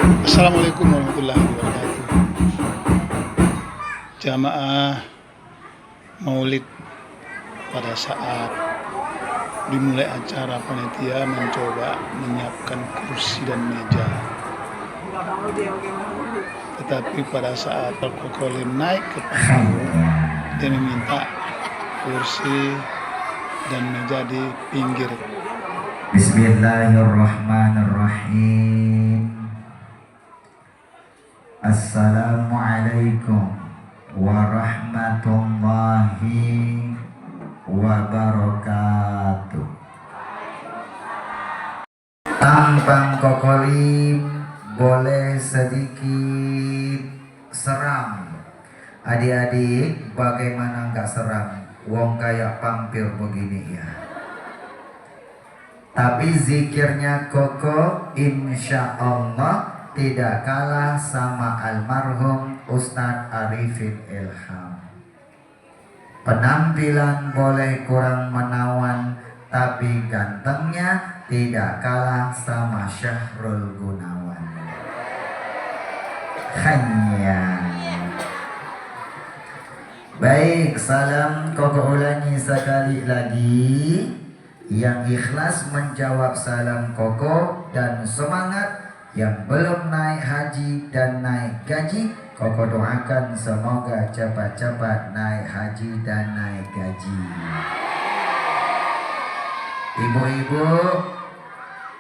Assalamualaikum warahmatullahi wabarakatuh. Jamaah Maulid, pada saat dimulai acara panitia mencoba menyiapkan kursi dan meja, tetapi pada saat Al-Kokolim naik ke panggung, dia meminta kursi dan meja di pinggir. Bismillahirrahmanirrahim. Assalamualaikum warahmatullahi wabarakatuh. Tampang Kokolim boleh sedikit seram. Adik-adik, bagaimana nggak seram? Wong kayak pampir begini ya. Tapi zikirnya Koko insya Allah tidak kalah sama almarhum Ustadz Arifin Ilham. Penampilan boleh kurang menawan, tapi gantengnya tidak kalah sama Syahrul Gunawan. Hanya. Baik, salam Koko ulangi sekali lagi. Yang ikhlas menjawab salam Koko dan semangat. Yang belum naik haji dan naik gaji, Koko doakan semoga cepat-cepat naik haji dan naik gaji.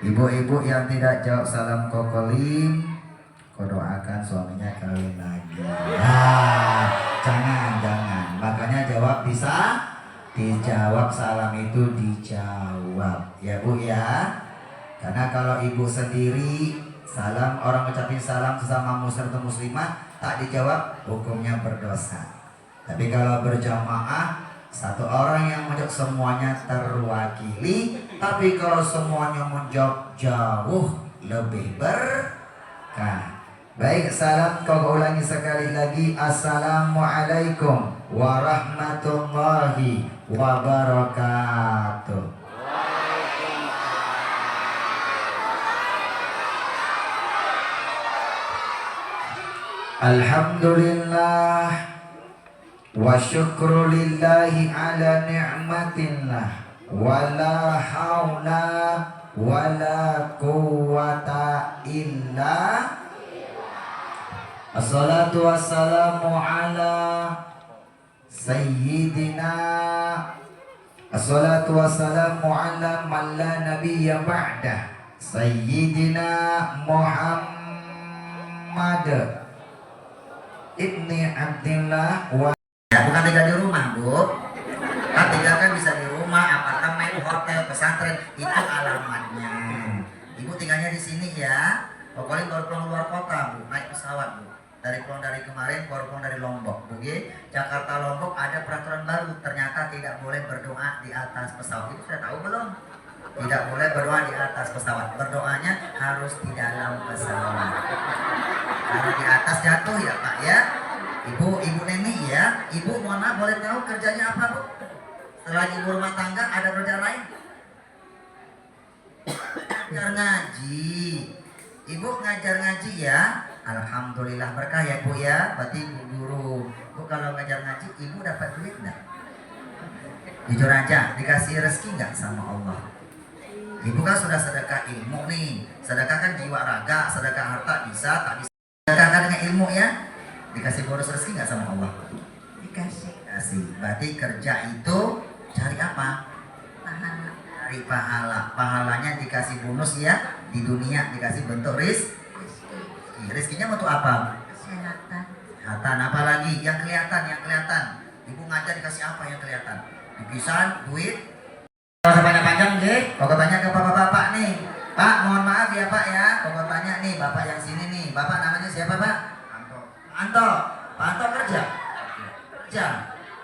Ibu-ibu yang tidak jawab salam Kokolim, Koko doakan suaminya kawin lagi. Jangan. Makanya jawab bisa dijawab, salam itu dijawab ya Bu ya. Karena kalau ibu sendiri salam, orang ucapin salam sesama muslim atau muslimah tak dijawab, hukumnya berdosa. Tapi kalau berjamaah, satu orang yang menjawab semuanya terwakili. Tapi kalau semuanya menjawab jauh lebih berkah. Baik, salam Koko ulangi sekali lagi. Assalamualaikum warahmatullahi wabarakatuh. Alhamdulillah wa syukru lillahi ala ni'matillah wa la hawla wa la quwwata illa. Assalatu wassalamu ala sayyidina. Assalatu wassalamu ala man la nabiyya ba'dah sayyidina Muhammad Ibni Abdillah wa. Ya, bukan tinggal di rumah Bu, kan tinggal kan bisa di rumah, apartemen, hotel, pesantren, itu alamatnya. Ibu tinggalnya di sini ya. Pokoknya baru pulang luar kota Bu, naik pesawat Bu. Pulang dari kemarin, baru pulang dari Lombok Bu. Jakarta Lombok ada peraturan baru, ternyata tidak boleh berdoa di atas pesawat. Itu sudah tahu belum? Tidak boleh berdoa di atas pesawat. Berdoanya harus di dalam pesawat. Kalau di atas jatuh ya Pak ya. Ibu Neni ya. Ibu mohon maaf, boleh tahu kerjanya apa Bu? Selain ibu rumah tangga ada kerja lain? Ngajar ngaji. Ibu ngajar ngaji ya. Alhamdulillah berkah ya Bu ya. Berarti ibu guru. Bu kalau ngajar ngaji ibu dapat duit enggak? Jujur aja, dikasih rezeki enggak sama Allah? Ibu kan sudah sedekah ilmu nih. Sedekah kan jiwa raga, sedekah harta bisa, tak bisa. Sedekah dengan ilmu ya. Dikasih bonus rezeki nggak sama Allah? Dikasih. Berarti kerja itu cari apa? Pahala. Cari pahala. Pahalanya dikasih bonus ya. Di dunia dikasih bentuk rezeki. Rezekinya bentuk apa? Kesehatan. Apa lagi? Yang kelihatan. Ibu ngajar dikasih apa yang kelihatan? Lukisan, duit. Kalau panjang deh, Koko tanya ke bapak-bapak nih. Pak, mohon maaf ya Pak ya. Koko tanya nih, bapak yang sini nih. Bapak namanya siapa Pak? Anto. Pak Anto kerja?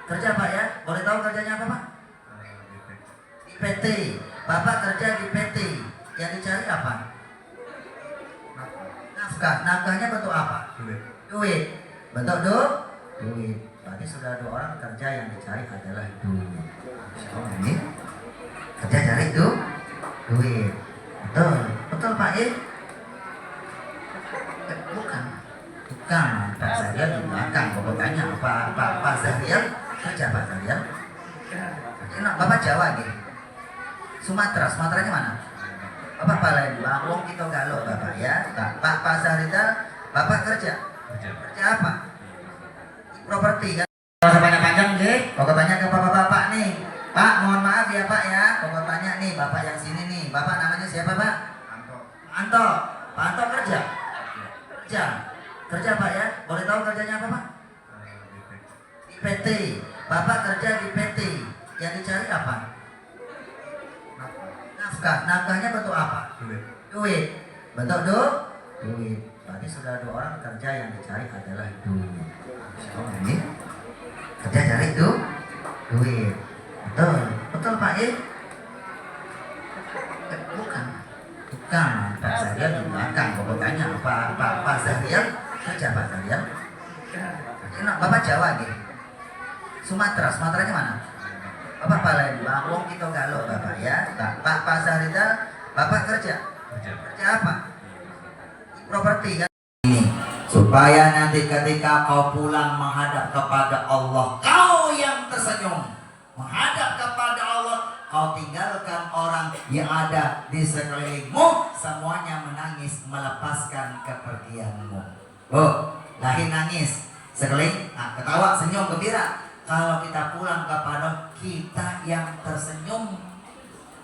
Kerja Pak ya? Boleh tahu kerjanya apa Pak? Di PT. Bapak kerja di PT. Yang dicari apa? Nafkah. Nafkahnya bentuk apa? Duit. Bentuk duit. Berarti sudah 2 orang kerja, yang dicari adalah duit. Oh ini kerja cari duit. Betul Pak ya? Bukan. Bukan. Pak Zahrial di belakang. Bapak tanya Pak Zahrial kerja Pak Zahrial. Bapak Jawa gitu. Sumateranya mana? Bapak Palembang, wong kita galuh Bapak ya. Pak Zahrial, Bapak kerja apa? Properti kan? Kalau panjang-panjang nggih, pokok tanya ke bapak-bapak nih. Pak, mohon maaf ya Pak ya. Pokok tanya nih, Bapak yang sini nih. Bapak namanya siapa Pak? Anto. Pak Anto kerja? Kerja Pak ya? Boleh tahu kerjanya apa Pak? Di PT. Bapak kerja di PT. Yang dicari apa? Nafkahnya bentuk apa? Duit. Bentuk duit. Berarti sudah 2 orang kerja yang dicari adalah duit. Oh ini kerja cari duit. Betul Pak ya? Bukan. Pak Zahrial di belakang. Bapak tanya Pak Zahrial kerja Pak Zahrial. Bapak Jawa gitu. Sumateranya mana? Bapak Palembang, wong kita galuh Bapak ya. Pak Zahrial, Bapak kerja apa? Properti kan? Ini supaya nanti ketika kau pulang menghadap kepada Allah, kau yang tersenyum menghadap kepada Allah, kau tinggalkan orang yang ada di sekelilingmu, semuanya menangis melepaskan kepergianmu. Lahir nangis, sekeliling, ketawa, senyum, gembira. Kalau kita pulang kepada kita yang tersenyum,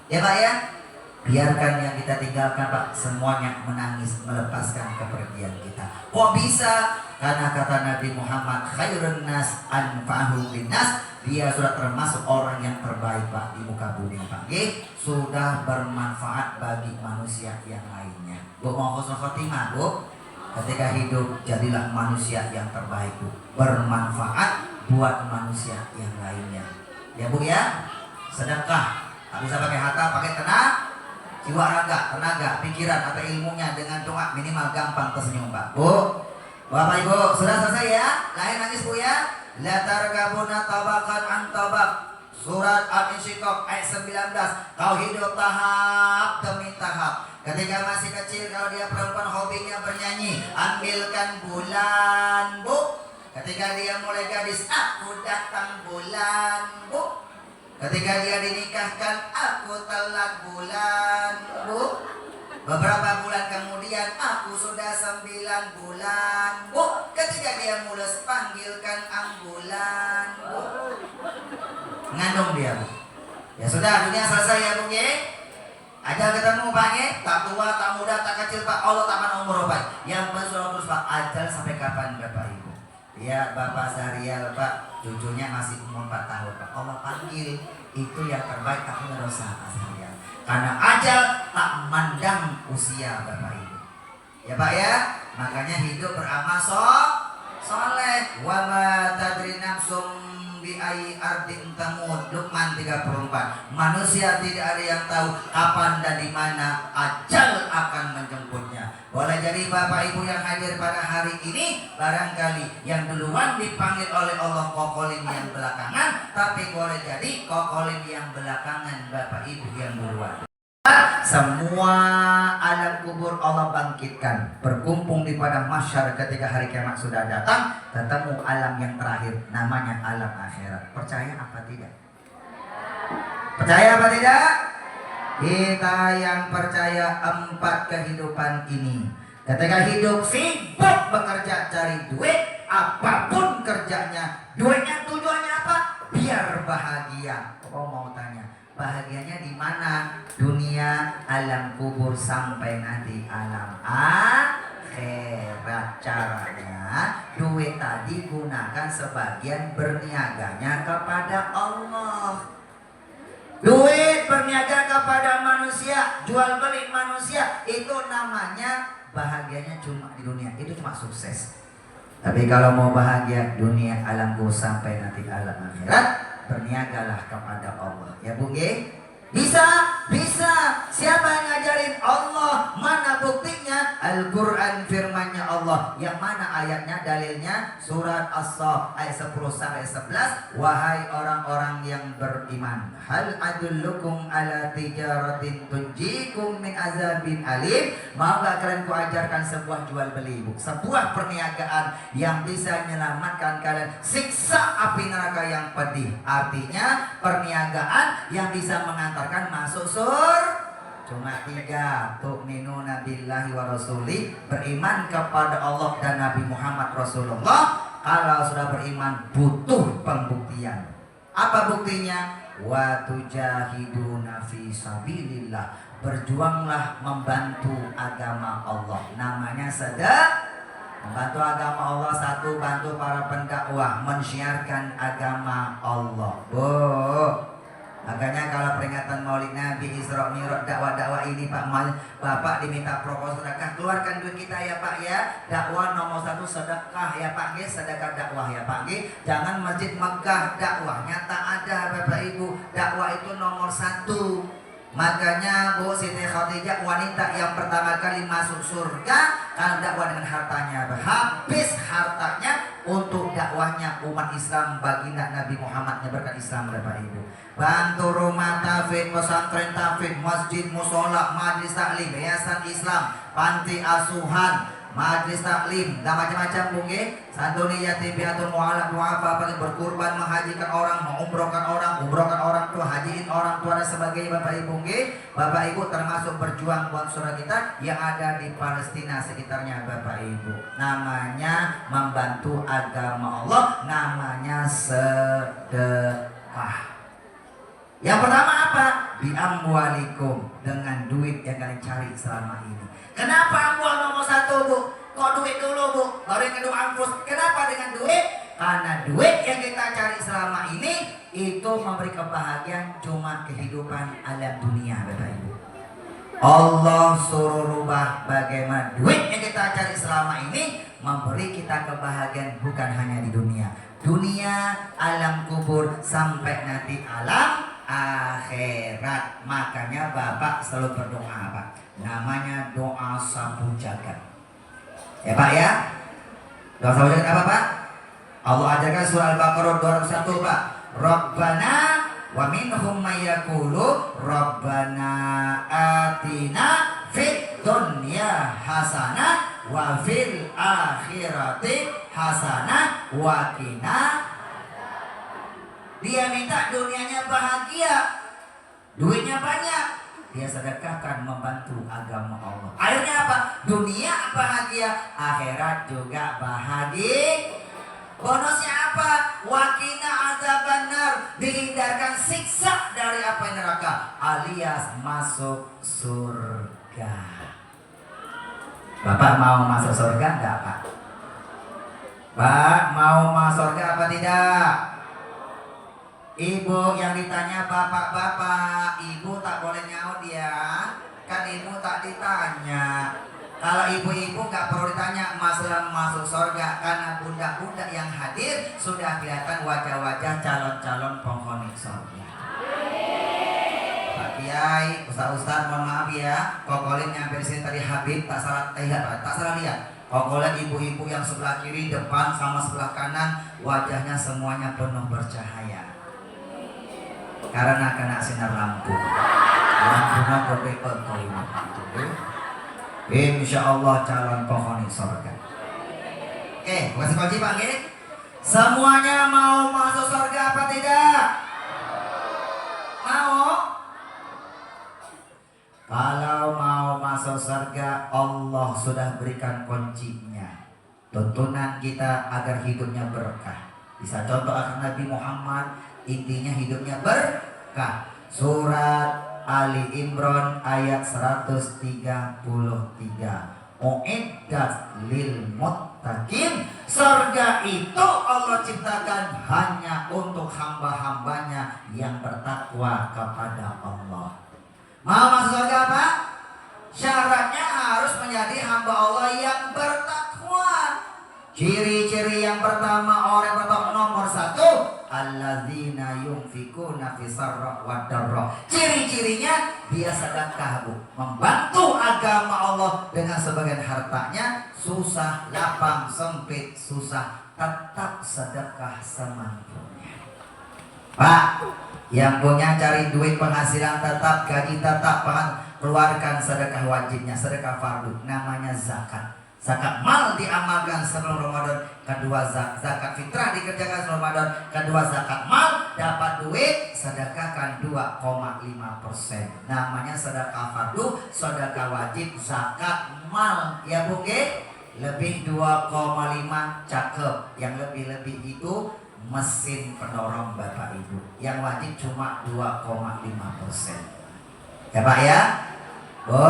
ya Pak ya, biarkan yang kita tinggalkan Pak semuanya menangis melepaskan kepergian kita. Kok bisa? Karena kata Nabi Muhammad, khairun nas anfa'uhum linnas, dia sudah termasuk orang yang terbaik Pak di muka bumi Pak. Sudah bermanfaat bagi manusia yang lainnya. Bu mau husnul khotimah Bu, ketika hidup jadilah manusia yang terbaik Bu, bermanfaat buat manusia yang lainnya. Ya Bu ya, sedekah. Tak bisa pakai harta, pakai jiwa raga, tenaga, pikiran atau ilmunya dengan doa minimal gampang tersenyum Pak. Bu, Bapak Ibu, sudah selesai ya? Lahir nangis Bu ya? La tarkabuna tabakan an tabak. Surat Al-Insyiqaq ayat 19. Kau hidup tahap demi tahap. Ketika masih kecil, kalau dia perempuan hobinya bernyanyi, ambilkan bulan Bu. Ketika dia mulai gadis, aku datang bulan Bu. Ketika dia dinikahkan, aku telat bulan Bu. Beberapa bulan kemudian, aku sudah 9 bulan Bu. Ketika dia mulus, panggilkan ambulan Bu. Ngandung dia Bu. Ya sudah, dunia selesai ya Bu ya. Ajal ketemu Pak ya. Tak tua, tak muda, tak kecil Pak. Allah tak mana umur Pak. Yang penting terus Pak, ajal sampai kapan Bapak Ibu? Ya Bapak Zahrial Pak, cucunya masih umur 4 tahun Pak. Allah panggil, itu yang terbaik, aku ngedosa Pak Zahrial. Karena ajal tak mandang usia Bapak Ibu. Ya Pak ya, makanya hidup beramal soleh. Wa ma tadri nafsum bi ayyi ardin tamut. Luqman 34. Manusia tidak ada yang tahu kapan dan di mana ajal akan menjemputnya. Boleh jadi Bapak Ibu yang hadir pada hari ini barangkali yang duluan dipanggil oleh Allah kokolin yang belakangan, tapi boleh jadi kokolin yang belakangan Bapak Ibu yang duluan. Semua alam kubur Allah bangkitkan, berkumpul di padang mahsyar ketika hari kiamat sudah datang, ketemu alam yang terakhir, namanya alam akhirat. Percaya apa tidak? Percaya apa tidak? Kita yang percaya 4 kehidupan ini, ketika hidup sibuk bekerja cari duit, apapun kerjanya, duitnya tujuannya apa? Biar bahagia. Oh mau tanya, bahagianya di mana? Dunia, alam kubur, sampai nanti alam akhirat. Caranya duit tadi gunakan sebagian berniaganya kepada Allah. Duit berniaga kepada manusia, jual beli manusia, itu namanya bahagianya cuma di dunia, itu cuma sukses. Tapi kalau mau bahagia dunia, alam kubur sampai nanti alam akhirat, berniagalah kepada Allah. Ya Bu G? Bisa, bisa. Siapa yang ngajarin? Allah. Mana buktinya? Al-Quran firmannya Allah. Yang mana ayatnya, dalilnya? Surat As-Saff ayat 10 sampai 11. Wahai orang-orang yang beriman, hal adullukum ala tijaratin tunjikum min azabin alim. Mau gak kalian kuajarkan sebuah jual beli, sebuah perniagaan yang bisa menyelamatkan kalian siksa api neraka yang pedih. Artinya perniagaan yang bisa mengantarkan masuk surga. Cuma 3, tu'minuna billahi wa rasuli, beriman kepada Allah dan Nabi Muhammad Rasulullah. Kalau sudah beriman butuh pembuktian. Apa buktinya? Wa tujahiduna fi sabilillah, berjuanglah membantu agama Allah. Namanya sedekah. Membantu agama Allah, satu, bantu para pendakwah mensyiarkan agama Allah. Makanya kalau peringatan Maulid Nabi, Isra Mi'raj, dakwah-dakwah ini Pak Bapak diminta proposal sedekah, keluarkan duit kita ya Pak ya. Dakwah nomor 1 sedekah ya Pak, sedekah dakwah ya Pak. Jangan masjid megah, dakwahnya tak ada Bapak Ibu. Dakwah itu nomor 1. Makanya Bu Siti Khadijah wanita yang pertama kali masuk surga karena dakwah dengan hartanya. Habis hartanya untuk dakwahnya umat Islam, baginda Nabi Muhammad menyebarkan Islam Bapak Ibu. Bantu rumah tafid, pesantren tafid, masjid, musola, majlis taklim, yayasan Islam, panti asuhan, majlis taklim, dan macam-macam mungkin. Santuni yatim piatu mu'alaf mu'afa, berkurban, menghajikan orang, mengumrohkan orang tua, hajiin orang tua dan sebagainya Bapak Ibu. Bapak Ibu termasuk berjuang buat saudara kita yang ada di Palestina sekitarnya Bapak Ibu. Namanya membantu agama Allah, namanya sedekah. Yang pertama apa? Bi amwalikum, dengan duit yang kalian cari selama ini. Kenapa amwal nomor 1 Bu? Kok duit dulu Bu? Baru yang kedua anfus. Kenapa dengan duit? Karena duit yang kita cari selama ini itu memberi kebahagiaan cuma kehidupan alam dunia Bapak Ibu. Allah suruh rubah bagaimana duit yang kita cari selama ini memberi kita kebahagiaan bukan hanya di dunia. Dunia, alam kubur, sampai nanti alam akhirat. Makanya Bapak selalu berdoa Pak, namanya doa sapu jagat ya Pak ya. Doa sapu jagat apa Pak? Allah ajarkan surah Al-Baqarah 201 Pak. Rabbana wa minhum may yaqulu Rabbana atina fid dunya hasanah wa fil akhirati hasanah wa qina. Dia minta dunianya bahagia, duitnya banyak, dia sedekahkan membantu agama Allah. Akhirnya apa? Dunia bahagia, akhirat juga bahagia. Bonusnya apa? Wakina azabannar, dihindarkan siksa dari api neraka, alias masuk surga. Bapak mau masuk surga enggak Pak? Pak mau masuk surga apa tidak? Ibu yang ditanya bapak-bapak, ibu tak boleh nyaut ya, kan ibu tak ditanya. Kalau ibu-ibu gak perlu ditanya masalah masuk surga, karena bunda-bunda yang hadir sudah kelihatan wajah-wajah calon-calon penghuni surga. Pak Kiai, Ustaz-Ustaz mohon maaf ya, kokolin nyampe sini tadi Habib tak salah lihat. Kokolin ibu-ibu yang sebelah kiri, depan sama sebelah kanan, wajahnya semuanya penuh bercahaya. Karena kena sinar lampu. Lampunya gede betul ini. Insya Allah calon penghuni surga. Oke, kasih kunci Pak. Semuanya mau masuk surga apa tidak? Mau? Kalau mau masuk surga, Allah sudah berikan kuncinya. Tuntunan kita agar hidupnya berkah. Bisa contoh akan Nabi Muhammad, intinya hidupnya berkah. Surat Ali Imran ayat 133. Uiddat lil muttaqin. Surga itu Allah ciptakan hanya untuk hamba-hambanya yang bertakwa kepada Allah. Mau masuk surga apa? Syaratnya harus menjadi hamba Allah yang bertakwa. Ciri-ciri yang pertama, orang pertama nomor 1 alladzina yunfikuna fis sarra wad darra. Ciri-cirinya dia sedekah, Bu, membantu agama Allah dengan sebagian hartanya, susah, lapang, sempit, susah, tetap sedekah semampunya. Pak, yang punya cari duit penghasilan tetap, gaji tetap, keluarkan sedekah wajibnya, sedekah fardu, namanya zakat. Zakat mal diamalkan sebelum Ramadan, kedua zakat fitrah dikerjakan sebelum Ramadan, kedua zakat mal dapat duit sedekahkan 2,5%. Namanya sedekah fardu, sedekah wajib, zakat mal, ya Bu, lebih 2,5 cakep. Yang lebih-lebih itu mesin pendorong Bapak Ibu. Yang wajib cuma 2,5%. Ya Pak ya, Bu.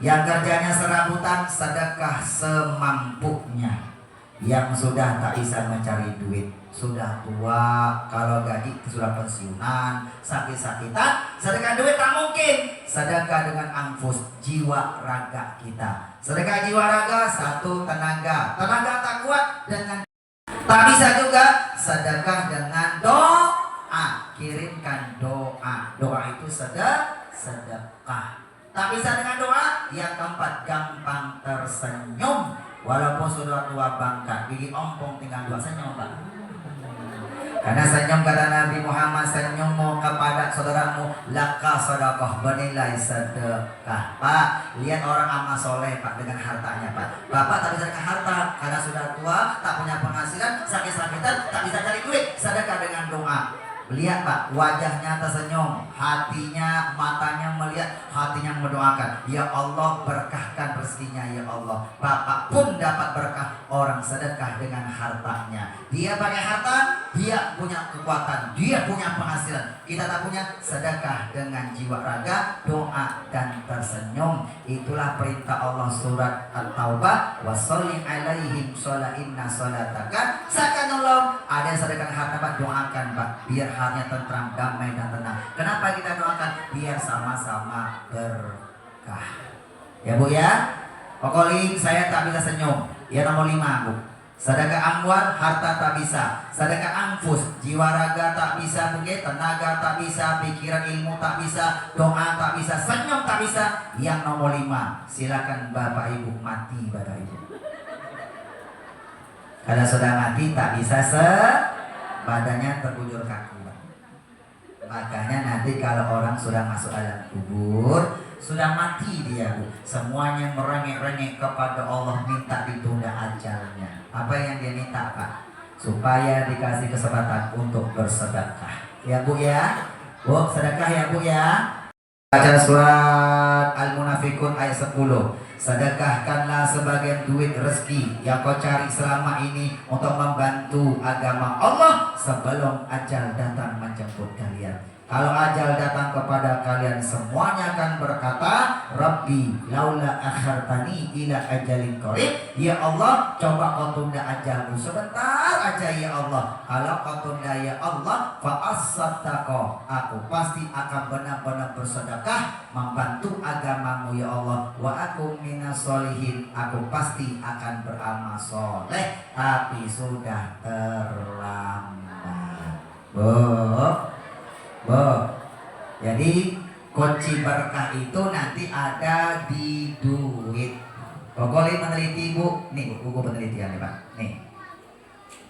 Yang kerjanya serabutan, sedekah semampunya. Yang sudah tak bisa mencari duit, sudah tua, kalau gaji sudah pensiunan, sakit-sakitan, sedekah duit tak mungkin. Sedekah dengan anfus, jiwa raga kita. Sedekah jiwa raga, satu tenaga. Tenaga tak kuat dengan tak bisa juga. Sedekah dengan doa, kirimkan doa. Doa itu sedekah. Tak bisa dengan doa. Yang keempat, gampang tersenyum. Walaupun sudah tua bangka, gigi ompong tinggal 2, senyum Pak. Karena senyum, kata Nabi Muhammad, senyummu kepada saudaramu laka sedekah, bernilai sedekah. Pak, lihat orang amal soleh Pak dengan hartanya Pak. Bapak tak bisa dengan harta karena sudah tua, tak punya penghasilan, sakit-sakitan, tak bisa cari duit. Sedekah dengan doa. Lihat Pak, wajahnya tersenyum, hatinya, matanya melihat, hatinya mendoakan. Ya Allah, berkahkan rezekinya ya Allah. Bapak pun dapat berkah, orang sedekah dengan hartanya. Dia pakai harta, dia punya kekuatan, dia punya penghasilan. Kita tak punya, sedekah dengan jiwa raga, doa dan tersenyum. Itulah perintah Allah surat At-Taubah. Washolli alaihim shola inna sholataka sakanullah. Ada yang sedekah harta Pak, doakan Pak, biar hanya tentram, damai dan tenang. Kenapa kita doakan? Biar sama-sama berkah. Ya Bu ya. Pokoknya saya tak bisa senyum. Ya nomor 5 Bu. Sedekah amwal, harta tak bisa. Sedekah anfus, jiwa raga tak bisa, tenaga tak bisa, pikiran ilmu tak bisa, doa tak bisa, senyum tak bisa. Yang nomor 5, silakan Bapak Ibu mati Bapak Ibu. Kalau sudah mati tak bisa badannya terbujur kaku. Makanya nanti kalau orang sudah masuk alam kubur, sudah mati dia Bu, semuanya merengek-rengek kepada Allah, minta ditunda ajalnya. Apa yang dia minta Pak? Supaya dikasih kesempatan untuk bersedekah. Ya Bu ya, Bu sedekah ya Bu ya. Baca surat Al-Munafikun ayat 10. Sedekahkanlah sebagian duit rezeki yang kau cari selama ini untuk membantu agama Allah sebelum ajal datang menjemput kalian. Kalau ajal datang kepada kalian, semuanya akan berkata, Rabbi laula akhartani ila ajalin qarib. Ya Allah, coba kau tunda ajalmu sebentar aja ya Allah. Kalau kau tunda ya Allah, fa as-saddaqah, aku pasti akan benar-benar bersedekah membantu agamamu ya Allah. Wa aku minas solihin, aku pasti akan beramal soleh, tapi sudah terlambat. Jadi kunci berkah itu nanti ada di duit. Pokoknya meneliti Bu, nih buku penelitian nih Pak. Nih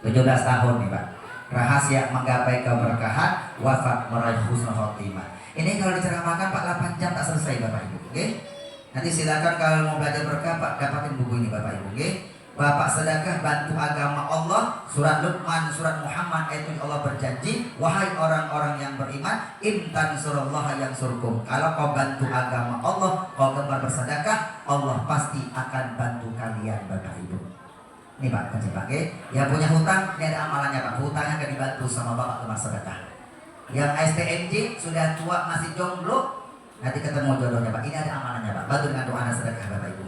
17 tahun nih Pak. Rahasia menggapai keberkahan, wafat meraih husnul khotimah. Ini kalau diceramahkan Pak 8 jam tak selesai Bapak Ibu. Oke? Nanti silakan kalau mau belajar berkah Pak, dapatin buku ini Bapak Ibu. Oke? Bapak sedekah bantu agama Allah. Surat Luqman, surat Muhammad itu Allah berjanji, wahai orang-orang yang beriman, in tansurullaha yansurkum. Kalau kau bantu agama Allah, kau gemar bersedekah, Allah pasti akan bantu kalian Bapak Ibu. Ini Pak, kunci Pak. Yang punya hutang, ini ada amalannya Pak. Hutangnya akan dibantu sama Bapak gemar sedekah. Yang STNJ sudah tua masih jomblo, nanti ketemu jodohnya Pak. Ini ada amalannya Pak. Bantu dengan doa dan sedekah Bapak Ibu.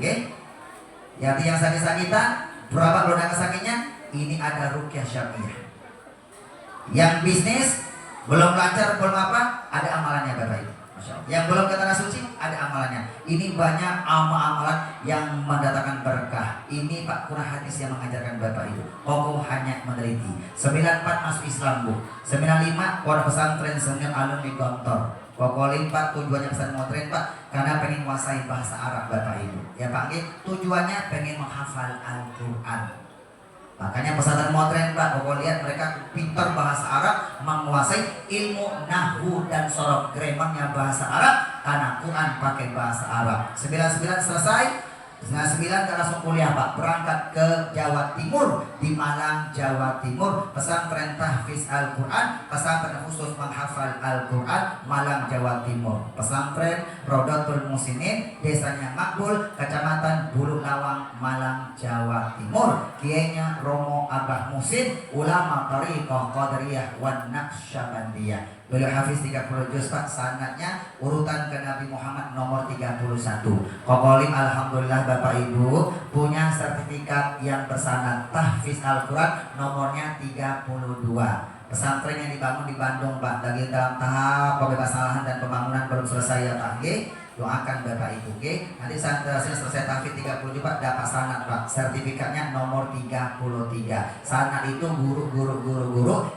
Yang sakit-sakitan, berapa belum ada sakitnya? Ini ada ruqyah syariah. Yang bisnis belum lancar, belum apa? Ada amalannya Bapak Ibu. Masya Allah. Yang belum ke tanah suci ada amalannya. Ini banyak amalan yang mendatangkan berkah. Ini Pak kurang hadis yang mengajarkan Bapak Ibu. Kokoh hanya meneliti. 94 masuk Islam Bu. 95 pondok pesantren senior alumni Gontor. Kokolin Pak tujuannya pesantren Pak karena pengen menguasai bahasa Arab Bapak Ibu. Ya Pak, tujuannya pengen menghafal Al-Quran. Makanya pesantren modern Pak, Koko lihat mereka pintar bahasa Arab, menguasai ilmu nahwu dan sorok grammarnya bahasa Arab, karena Quran pakai bahasa Arab. 99 selesai. 99 langsung kuliah Pak, berangkat ke Jawa Timur, di Malang, Jawa Timur, pesantren tahfiz Al-Quran, pesantren khusus menghafal Al-Quran, Malang, Jawa Timur, pesantren Rodotul Musinin, desanya Makbul, kecamatan Bulu Lawang, Malang, Jawa Timur, kiainya Romo Abah Musin, ulama Thariqah Qadariyah wan Naqsyabandiyah. Beliau hafiz 30 juz Pak, sanadnya urutan ke Nabi Muhammad nomor 31. Kokolim alhamdulillah Bapak Ibu punya sertifikat yang bersanad tahfiz Al-Quran nomornya 32. Pesantren yang dibangun di Bandung Pak, lagi dalam tahap pembebasan lahan dan pembangunan belum selesai ya Pak. Doakan Bapak Ibu, nanti saat selesai tahfiz 30 Pak dapat sanad Pak, sertifikatnya nomor 33. Sanad itu guru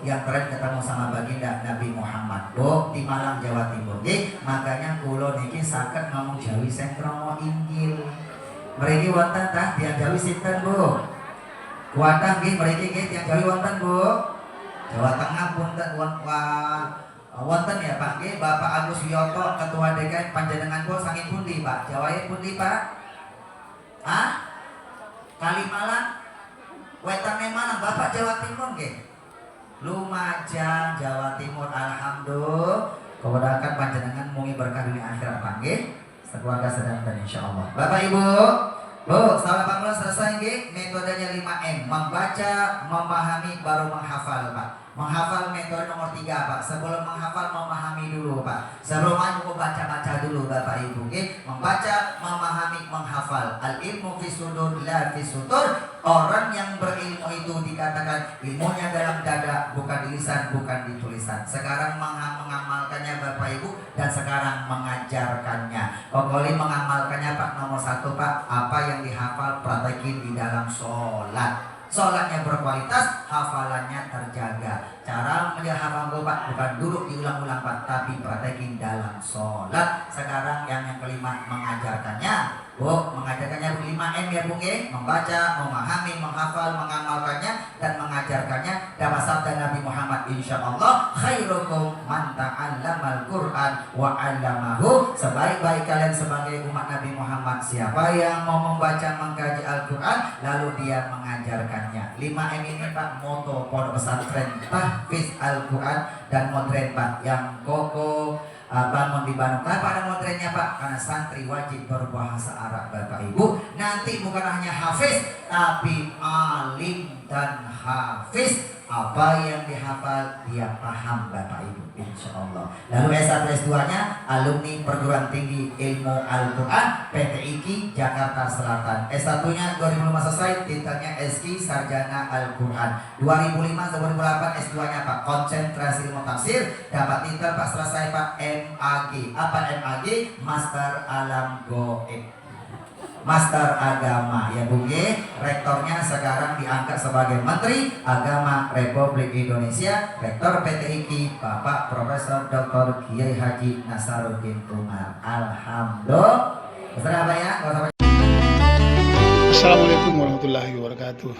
yang keren ketemu sama baginda Nabi Muhammad di Malang Jawa Timur. Makanya kulo niki saged ngomong Jawi sengkromo Injil. Mriki wonten tah tiyang Jawi sinten Bu? Kuatah nggih mriki nggih tiyang Jawi wonten Bu? Jawa Tengah punten wonten ya Pak, Bapak Agus Wiyoto Ketua DKI panjenengan pun saking pundi Pak? Jawae pundi Pak? Kalimalang, wetane Malang, Bapak Jawa Timur nggih. Lumajang Jawa Timur, alhamdulillah. Kemudahan panjenengan mungi berkah dunia akhirat Pak nggih. Sekeluarga sedang dan insyaallah. Bapak Ibu, Bu, setelah 18 selesai nggih, metodenya 5M, membaca, memahami baru menghafal Pak. Menghafal metode nomor 3 Pak. Sebelum menghafal memahami dulu Pak. Sebelum buku baca-baca dulu Bapak Ibu. Membaca, memahami, menghafal. Al ilmu fi sudur la fi sutur. Orang yang berilmu itu dikatakan ilmunya dalam dada, bukan di lisan, bukan di tulisan. Sekarang mengamalkannya Bapak Ibu dan sekarang mengajarkannya. Kokoli mengamalkannya Pak nomor 1 Pak. Apa yang dihafal praktekin di dalam sholat. Sholatnya berkualitas, hafalannya terjaga. Cara menghafal Pak bukan duduk diulang-ulang Pak, tapi praktekin dalam sholat. Sekarang yang kelima mengajarkannya. Bu, mengajarkannya 5M ya Bu, membaca, memahami, menghafal, mengamalkannya dan mengajarkannya. Dapat sabda Nabi Muhammad insyaallah, khairukum man ta'allamal Qur'an wa 'allamahu. Sebaik-baik kalian sebagai umat Nabi Muhammad siapa yang mau membaca, mengkaji Al-Qur'an lalu dia mengajarkannya. 5M ini Pak moto pondok pesantren tahfiz Al-Qur'an dan modern Pak, yang kokoh bangun di Bandung. Kenapa ada modernnya Pak? Karena santri wajib berbahasa Arab Bapak Ibu. Nanti bukan hanya hafiz, tapi alim dan hafiz. Apa yang dihafal dia paham Bapak Ibu, insya Allah. Lalu S1 S2-nya alumni perguruan tinggi ilmu Al-Quran PTIQ Jakarta Selatan. S1-nya 2005 selesai, titelnya SQ Sarjana Al-Quran. 2005-2008 S2-nya Pak konsentrasi ilmu tafsir, dapat titel Pak selesai Pak MAG. Apa MAG? Master Alam Goib, Master Agama ya Bu. Rektornya sekarang diangkat sebagai Menteri Agama Republik Indonesia, Rektor PTIQ Bapak Profesor Dr. Kiai Haji Nasaruddin Umar. Alhamdulillah. Apa ya? Assalamualaikum warahmatullahi wabarakatuh.